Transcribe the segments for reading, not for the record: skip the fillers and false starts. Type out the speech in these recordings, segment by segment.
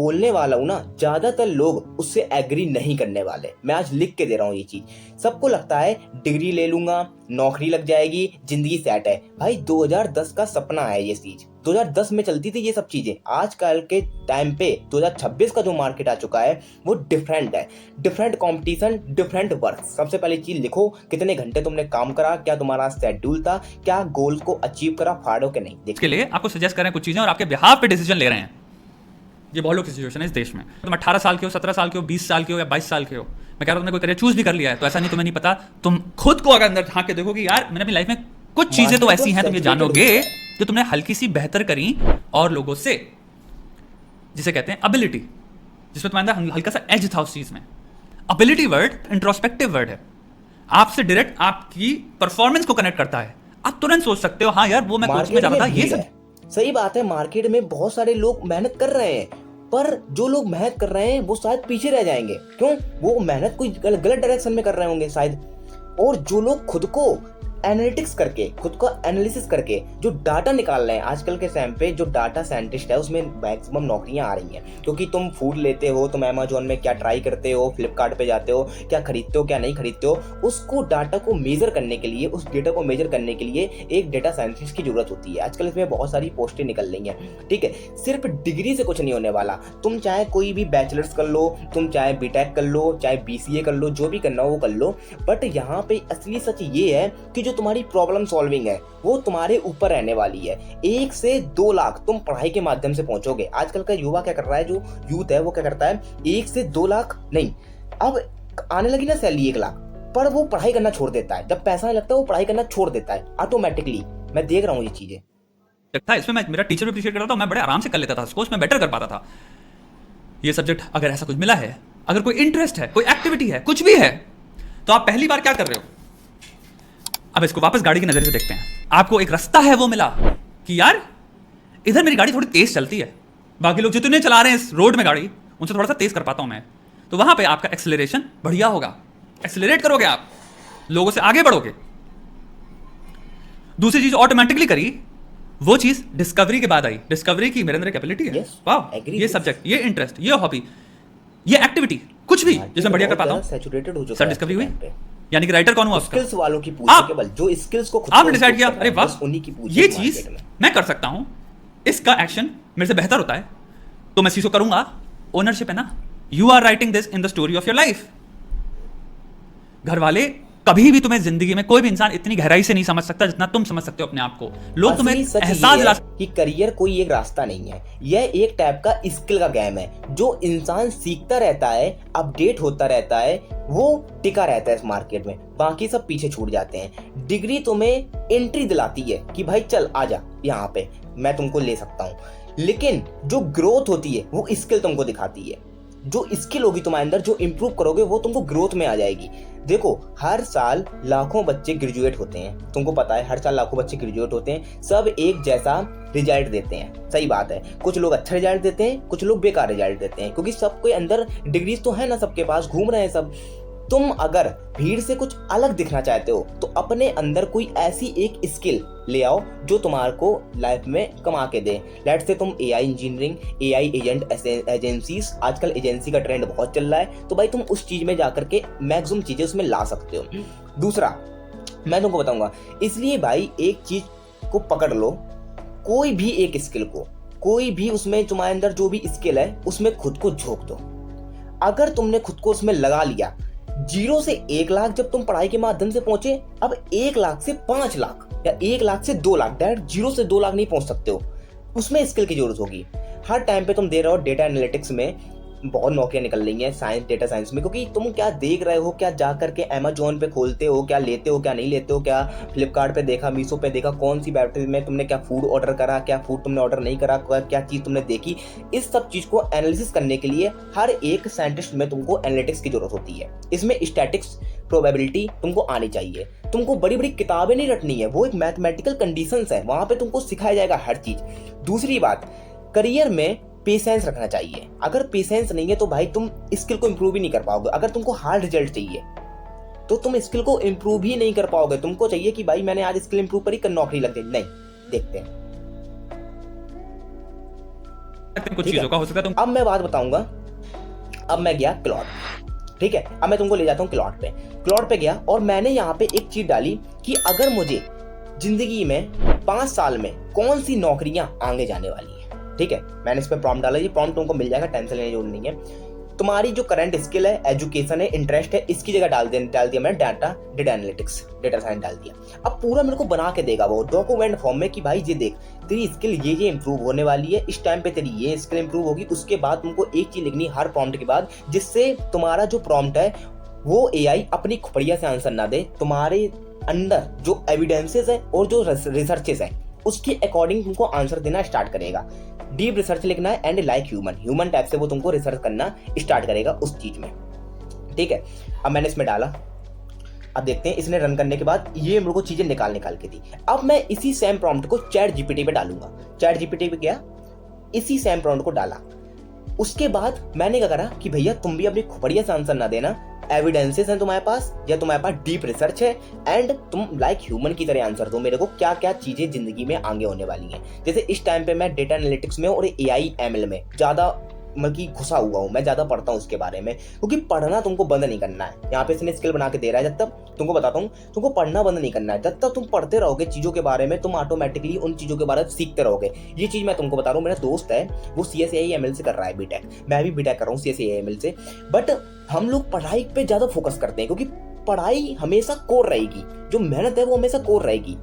बोलने वाला हूँ ना, ज्यादातर लोग उससे एग्री नहीं करने वाले। मैं आज लिख के दे रहा हूँ ये चीज। सबको लगता है डिग्री ले लूंगा, नौकरी लग जाएगी, जिंदगी सेट है। भाई 2010 का सपना है ये चीज। 2010 में चलती थी ये सब चीजें। आजकल के टाइम पे 2026 का जो मार्केट आ चुका है वो डिफरेंट है। Different competition, different work. सबसे पहली चीज लिखो, कितने घंटे तुमने काम करा, क्या तुम्हारा शेड्यूल था, क्या गोल को अचीव करा, फाड़ो के नहीं। इसके लिए आपको सजेस्ट कर रहे हैं कुछ चीजें और आपके बिहाफ पे डिसीजन ले रहे हैं। ये बहुत लोग की सिचुएशन है इस देश में। तुम 18 साल के हो, 17 साल के हो, 20 साल के हो या 22 साल के हो, मैं कह रहा हूं तुमने कोई करियर चूज भी कर लिया है तो ऐसा नहीं तुम्हें नहीं पता। तुम खुद को अगर अंदर झांक के देखोगे यार मैंने अपनी लाइफ में कुछ चीजें तो ऐसी हैं, तुम ये जानोगे जो तुमने हल्की सी बेहतर करी और लोगों से, जिसे कहते हैं एबिलिटी, जिसमें तुम्हारे अंदर हल्का सा एज था उस चीज में। एबिलिटी वर्ड इंट्रोस्पेक्टिव वर्ड है, आपसे डायरेक्ट आपकी परफॉर्मेंस को कनेक्ट करता है। आप तुरंत सोच सकते हो हाँ यार वो मैं कोच में जाता था, ये सब सही बात है। मार्केट में बहुत सारे लोग मेहनत कर रहे हैं, पर जो लोग मेहनत कर रहे हैं वो शायद पीछे रह जाएंगे। क्यों? वो मेहनत कोई गलत डायरेक्शन में कर रहे होंगे शायद। और जो लोग खुद को एनालिटिक्स करके, खुद को एनालिसिस करके जो डाटा निकाल रहे हैं, आजकल के टाइम पे जो डाटा साइंटिस्ट है उसमें मैक्सिमम नौकरियां आ रही हैं। क्योंकि तुम फूड लेते हो, तुम अमेजोन में क्या ट्राई करते हो, फ्लिपकार्ट पे जाते हो, क्या खरीदते हो क्या नहीं खरीदते हो, उसको डाटा को मेजर करने के लिए, उस डेटा को मेजर करने के लिए एक डेटा साइंटिस्ट की जरूरत होती है। आजकल इसमें बहुत सारी पोस्टें निकल रही हैं। ठीक है, सिर्फ डिग्री से कुछ नहीं होने वाला। तुम चाहे कोई भी बैचलर्स कर लो, तुम चाहे बीटेक कर लो, चाहे बीसीए कर लो, जो भी करना हो वो कर लो, बट यहाँ पे असली सच ये है कि जो तुम्हारी प्रॉब्लम सॉल्विंग है वो तुम्हारे ऊपर रहने वाली है। 1 से 2 लाख तुम पढ़ाई के माध्यम से पहुंचोगे। आजकल का युवा क्या कर रहा है, जो यूथ है वो क्या करता है, 1 से 2 लाख नहीं, अब आने लगी ना सैलरी 1 लाख, पर वो पढ़ाई करना छोड़ देता है। जब पैसा नहीं लगता वो पढ़ाई करना छोड़ देता है ऑटोमेटिकली। मैं देख रहा हूँ ये चीजें। था इसमें मैं मेरा टीचर भी अप्रिशिएट करता था, मैं बड़े आराम से कर लेता था उसको, उसमें बेटर कर पाता था। ये सब्जेक्ट अगर ऐसा कुछ मिला है, अगर कोई इंटरेस्ट है, कोई एक्टिविटी है, कुछ भी है, तो आप पहली बार क्या कर रहे हो, अब इसको वापस गाड़ी की नजर से देखते हैं। आपको एक रास्ता है वो मिला कि यार इधर मेरी गाड़ी थोड़ी तेज चलती है, बाकी लोग जितने चला रहे हैं इस रोड में गाड़ी उनसे थोड़ा सा तेज कर पाता हूं मैं, तो वहां पे आपका एक्सेलरेशन बढ़िया होगा, एक्सेलरेट करोगे, आप लोगों से आगे बढ़ोगे। दूसरी चीज ऑटोमेटिकली करी, वो चीज डिस्कवरी के बाद आई। डिस्कवरी की मेरे अंदर एक एबिलिटी है, वाह ये सब्जेक्ट, ये इंटरेस्ट, ये हॉबी, ये एक्टिविटी, कुछ भी जिसमें बढ़िया कर पाता हूं, सैचुरेटेड हो चुका सर डिस्कवरी हुई। यानी कि राइटर कौन हुआ, स्किल्स वालों की पूछ है केवल, जो स्किल्स को खुद आपने डिसाइड किया अरे वाह उन्हीं की पूछ, ये चीज मैं कर सकता हूं, इसका एक्शन मेरे से बेहतर होता है, तो मैं चीज को करूंगा। ओनरशिप है ना, you are writing this in the story of your life. घर वाले कभी भी तुम्हें जिंदगी में, कोई भी इंसान इतनी गहराई से नहीं समझ सकता जितना तुम समझ सकते हो अपने आप को। लोग तुम्हें एहसास दिला कि करियर कोई एक रास्ता नहीं है, यह एक टाइप का स्किल का गेम है। जो इंसान सीखता रहता है, अपडेट होता रहता है, वो टिका रहता है इस मार्केट में, बाकी सब पीछे छूट जाते हैं। डिग्री तुम्हें एंट्री दिलाती है कि भाई चल आजा यहाँ पे, मैं तुमको ले सकता हूँ, लेकिन जो ग्रोथ होती है वो स्किल तुमको दिखाती है। जो स्किल होगी तुम्हारे अंदर, जो इंप्रूव करोगे वो तुमको ग्रोथ में आ जाएगी। देखो हर साल लाखों बच्चे ग्रेजुएट होते हैं, तुमको पता है हर साल लाखों बच्चे ग्रेजुएट होते हैं, सब एक जैसा रिजल्ट देते हैं। सही बात है, कुछ लोग अच्छा रिजल्ट देते हैं, कुछ लोग बेकार रिजल्ट देते हैं, क्योंकि सबके अंदर डिग्रीज तो है ना, सबके पास घूम रहे हैं सब। तुम अगर भीड़ से कुछ अलग दिखना चाहते हो तो अपने अंदर कोई ऐसी एक स्किल ले आओ जो तुम्हारे को लाइफ में कमा के दे। लेट्स से तुम AI engineering, AI agent agencies, आजकल एजेंसी का ट्रेंड बहुत चल रहा है, तो भाई तुम उस चीज में जाकर के मैक्सिमम चीजें उसमें ला सकते हो। दूसरा मैं तुमको बताऊंगा, इसलिए भाई एक चीज को पकड़ लो, कोई भी एक स्किल को, कोई भी उसमें तुम्हारे अंदर जो भी स्किल है उसमें खुद को झोंक दो। अगर तुमने खुद को उसमें लगा लिया, 0 से 1 लाख जब तुम पढ़ाई के माध्यम से पहुंचे, अब 1 लाख से 5 लाख या 1 लाख से 2 लाख, डायरेक्ट 0 से 2 लाख नहीं पहुंच सकते हो, उसमें स्किल की जरूरत होगी। हर टाइम पे तुम दे रहे हो डेटा एनालिटिक्स में, बहुत नौकरियां निकल रही हैं साइंस, डेटा साइंस में, क्योंकि तुम क्या देख रहे हो, क्या जा करके अमेजोन पे खोलते हो, क्या लेते हो क्या नहीं लेते हो, क्या फ्लिपकार्ट पे देखा, मीशो पे देखा, कौन सी वेबसाइट में तुमने क्या फूड ऑर्डर करा, क्या फूड तुमने ऑर्डर नहीं करा, क्या चीज तुमने देखी, इस सब चीज को एनालिसिस करने के लिए हर एक साइंटिस्ट में तुमको एनालिटिक्स की जरूरत होती है। इसमें स्टैटिक्स, प्रोबेबिलिटी तुमको आनी चाहिए। तुमको बड़ी बड़ी किताबें नहीं रटनी है, वो एक मैथमेटिकल कंडीशंस है, वहां पे तुमको सिखाया जाएगा हर चीज। दूसरी बात, करियर में पेशेंस रखना चाहिए। अगर पेशेंस नहीं है तो भाई तुम स्किल को इंप्रूव ही नहीं कर पाओगे। अगर तुमको हार्ड रिजल्ट चाहिए तो तुम स्किल को इंप्रूव ही नहीं कर पाओगे। तुमको चाहिए कि भाई मैंने आज स्किल इंप्रूव करी, कल नौकरी लग गई, नहीं, देखते हैं। हैं कुछ ठीक है? चीजों का, हो सकता है तुम अब मैं बात बताऊंगा। अब मैं गया क्लॉड, ठीक है, अब मैं तुमको ले जाता हूँ क्लॉड पे। क्लॉड पे गया और मैंने यहाँ पे एक चीज डाली कि अगर मुझे जिंदगी में 5 साल में कौन सी नौकरियां आगे जाने वाली है, ठीक है, मैंने इस पे प्रॉम्प्ट डाला। ये प्रॉम्प्ट तुमको मिल जाएगा, टेंशन लेने की जरूरत नहीं है। तुम्हारी जो करंट स्किल है, एजुकेशन है, इंटरेस्ट है, इसकी जगह डाल दिया मैंने डेटा एनालिटिक्स, डेटा साइंस डाल दिया। अब पूरा मेरे को बना के देगा वो डॉक्यूमेंट फॉर्म में कि भाई ये देख तेरी स्किल ये इंप्रूव होने वाली है, इस टाइम पे तेरी ये स्किल इंप्रूव होगी। उसके बाद तुमको एक चीज लिखनी हर प्रॉम्प्ट के बाद, जिससे तुम्हारा जो प्रॉम्प्ट है वो एआई अपनी खुपड़िया से आंसर ना दे, तुम्हारे अंदर जो एविडेंसेस है और जो रिसर्चेस है उसके अकॉर्डिंग तुमको आंसर देना स्टार्ट करेगा। डीप रिसर्च लिखना है एंड लाइक ह्यूमन टाइप से वो तुमको रिसर्च करना स्टार्ट करेगा उस चीज में, ठीक है। अब मैंने इसमें डाला, अब देखते हैं इसने रन करने के बाद ये मेरे को चीजें निकाल के दी। अब मैं इसी सेम प्रॉम्प्ट को चैट जीपीटी पे डालूंगा। चैट जीपीटी पे गया, इसी सेम प्रॉम्प्ट को डाला। उसके बाद मैंने क्या करा कि भैया तुम भी अपनी खुपड़िया से आंसर ना देना, एविडेंसेस हैं तुम्हारे पास या तुम्हारे पास डीप रिसर्च है, एंड तुम लाइक ह्यूमन की तरह आंसर दो मेरे को, क्या क्या चीजें जिंदगी में आगे होने वाली हैं। जैसे इस टाइम पे मैं डेटा एनालिटिक्स में और एआई एमएल में ज्यादा मतलब कि घुसा हुआ हूँ, मैं ज्यादा पढ़ता हूँ उसके बारे में, क्योंकि पढ़ना तुमको बंद नहीं करना है। यहाँ पे इसने स्किल बना के दे रहा है, जब तक तुमको बताता हूँ, तुमको पढ़ना बंद नहीं करना है। जब तक तुम पढ़ते रहोगे चीजों के बारे में, तुम ऑटोमेटिकली उन चीजों के बारे में सीखते रहोगे। ये चीज मैं तुमको बता रहा हूँ, मेरा दोस्त है वो CSAI ML से कर रहा है बीटेक, मैं भी बीटेक कर रहा हूँ CSAI ML से। बट हम लोग पढ़ाई पे ज्यादा फोकस करते हैं, क्योंकि पढ़ाई हमेशा कोर रहेगी, जो मेहनत है वो हमेशा कोर रहेगी,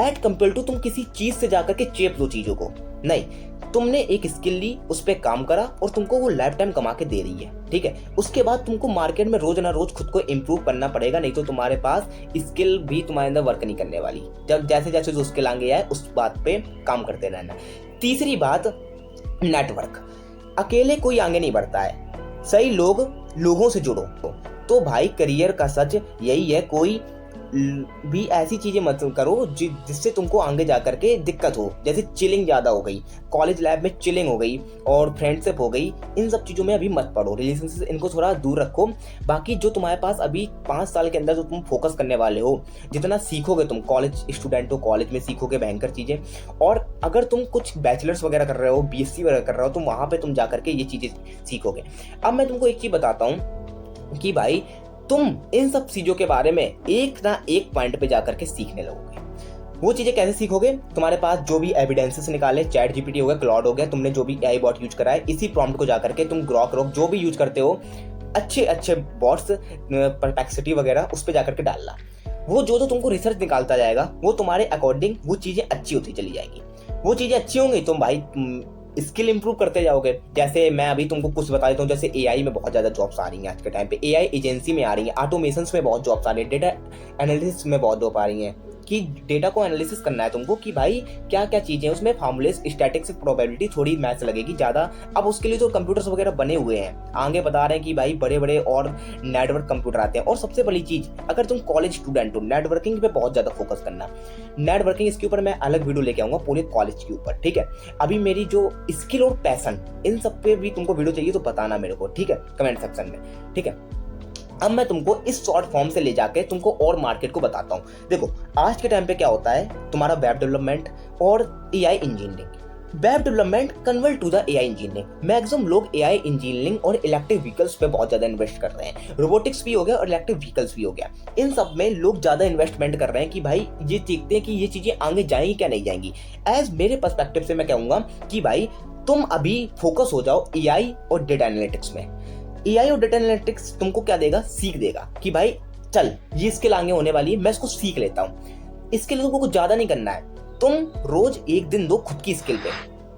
एट कंपेयर टू तुम किसी चीज से जाकर के चेप दो चीजों को। नहीं, तुमने एक स्किल ली, उस पर काम करा और तुमको वो लाइफ टाइम कमा के दे रही है, ठीक है। उसके बाद तुमको मार्केट में रोज ना रोज खुद को इंप्रूव करना पड़ेगा, नहीं तो तुम्हारे पास स्किल भी तुम्हारे अंदर वर्क नहीं करने वाली। जब जैसे जैसे जो स्किल आगे आए उस बात पे काम करते रहना। तीसरी बात, नेटवर्क। अकेले कोई आगे नहीं बढ़ता है, सही लोगों से जुड़ो। तो भाई करियर का सच यही है, कोई भी ऐसी चीजें मत करो जिससे तुमको आगे जाकर के दिक्कत हो। जैसे चिलिंग ज्यादा हो गई, कॉलेज लाइफ में चिलिंग हो गई और फ्रेंडशिप हो गई, इन सब चीजों में अभी मत पड़ो। रिलेशनशिप इनको थोड़ा दूर रखो। बाकी जो तुम्हारे पास अभी 5 साल के अंदर जो तुम फोकस करने वाले हो, जितना सीखोगे तुम, कॉलेज स्टूडेंट हो, कॉलेज में सीखोगे भयंकर चीजें। और अगर तुम कुछ बैचलर्स वगैरह कर रहे हो, BSc वगैरह कर रहे हो, तो वहां पे तुम जाकर के ये चीजें सीखोगे। अब मैं तुमको एक चीज बताता हूँ कि भाई तुम इन सब चीजों के बारे में एक ना एक पॉइंट पे जाकर के सीखने लगोगे। वो चीजें कैसे सीखोगे? तुम्हारे पास जो भी एविडेंसेस निकाले, चैट जीपीटी हो गया, क्लॉड हो गया, तुमने जो भी AI बॉट यूज करा है, इसी प्रॉम्प्ट को जाकर के तुम ग्रॉक जो भी यूज करते हो, अच्छे बॉट्स, परप्लेक्सिटी वगैरह, उस पर जाकर के डालना। वो जो तुमको रिसर्च निकालता जाएगा वो तुम्हारे अकॉर्डिंग वो चीजें अच्छी होती चली जाएगी। वो चीजें अच्छी होंगी तो भाई स्किल इंप्रूव करते जाओगे। जैसे मैं अभी तुमको कुछ बता देता हूँ, जैसे AI में बहुत ज्यादा जॉब्स आ रही हैं आज के टाइम पे, AI एजेंसी में आ रही है, ऑटोमेशन में बहुत जॉब्स आ रही है, डेटा एनालिसिस में बहुत जॉब आ रही हैं, कि डेटा को एनालिसिस करना है तुमको कि भाई क्या क्या चीजें उसमें, फॉर्मूलेस, स्टैटिक्स, प्रोबेबिलिटी, थोड़ी मैथ्स लगेगी ज्यादा। अब उसके लिए तो कंप्यूटर्स वगैरह बने हुए हैं, आगे बता रहे हैं कि भाई बड़े बड़े और नेटवर्क कंप्यूटर आते हैं। और सबसे बड़ी चीज, अगर तुम कॉलेज स्टूडेंट हो, नेटवर्किंग पे बहुत ज्यादा फोकस करना। नेटवर्किंग, इसके ऊपर मैं अलग वीडियो लेके आऊंगा पूरे कॉलेज के ऊपर, ठीक है। अभी मेरी जो स्किल और पैशन, इन सब पे भी तुमको वीडियो चाहिए तो बताना मेरे को, ठीक है, कमेंट सेक्शन में, ठीक है। अब मैं तुमको इस शॉर्ट फॉर्म से ले जाके तुमको और मार्केट को बताता हूँ। देखो आज के टाइम पे क्या होता है, तुम्हारा वेब डेवलपमेंट और AI engineering. Web development convert to the AI engineering. Maximum लोग AI इंजीनियरिंग और इलेक्ट्रिक व्हीकल्स पे बहुत ज्यादा इन्वेस्ट कर रहे हैं। रोबोटिक्स भी हो गया और इलेक्ट्रिक व्हीकल्स भी हो गया, इन सब में लोग ज्यादा इन्वेस्टमेंट कर रहे हैं कि भाई ये देखते हैं कि ये चीजें आगे जाएंगी क्या नहीं जाएंगी। एज मेरे पर्सपेक्टिव से मैं कहूंगा कि भाई तुम अभी फोकस हो जाओ AI और डेटा एनालिटिक्स में। AI और डेटा एनालिटिक्स तुमको क्या देगा, सीख देगा कि भाई चल ये स्किल आगे होने वाली है, मैं इसको सीख लेता हूँ। इसके लिए तुमको कुछ ज्यादा नहीं करना है, तुम रोज एक दिन दो खुद की स्किल पे।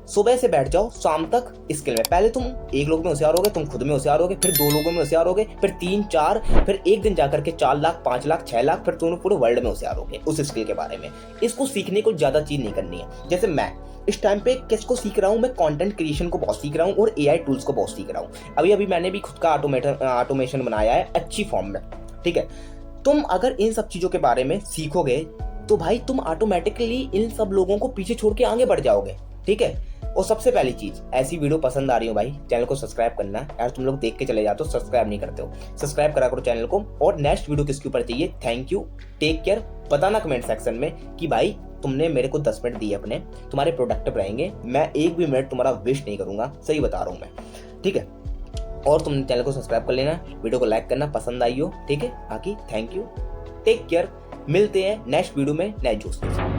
सुबह से बैठ जाओ शाम तक स्किल में। पहले तुम एक लोग में होशियार होगे, तुम खुद में होशियार होगे, फिर 2 लोगों में होशियार होगे, फिर 3 4, फिर एक दिन जाकर के 4 लाख 5 लाख 6 लाख, फिर तुम पूरे वर्ल्ड में होशियार होगे उस स्किल के बारे में। इसको सीखने को ज्यादा चीज नहीं करनी है। जैसे मैं इस टाइम पे किसको सीख रहा हूँ, मैं कंटेंट क्रिएशन को बहुत सीख रहा हूँ और AI टूल्स को बहुत सीख रहा हूँ। अभी मैंने भी खुद का ऑटोमेशन बनाया है अच्छी फॉर्म में, ठीक है। तुम अगर इन सब चीजों के बारे में सीखोगे तो भाई तुम ऑटोमेटिकली इन सब लोगों को पीछे छोड़ के आगे बढ़ जाओगे, ठीक है। और सबसे पहली चीज, ऐसी वीडियो पसंद आ रही हो भाई, चैनल को सब्सक्राइब करना है यार। तुम लोग देख के चले जाते हो, सब्सक्राइब नहीं करते हो, सब्सक्राइब करा करो चैनल को। और नेक्स्ट वीडियो किसके ऊपर चाहिए, थैंक यू, टेक केयर। बताना कमेंट सेक्शन में कि भाई तुमने मेरे को 10 मिनट दिए अपने, तुम्हारे प्रोडक्टिव रहेंगे, मैं एक भी मिनट तुम्हारा वेस्ट नहीं करूंगा, सही बता रहा हूँ मैं, ठीक है। और तुमने चैनल को सब्सक्राइब कर लेना, वीडियो को लाइक करना पसंद आई हो, ठीक है। बाकी थैंक यू, टेक केयर, मिलते हैं नेक्स्ट वीडियो में नए जोश के साथ।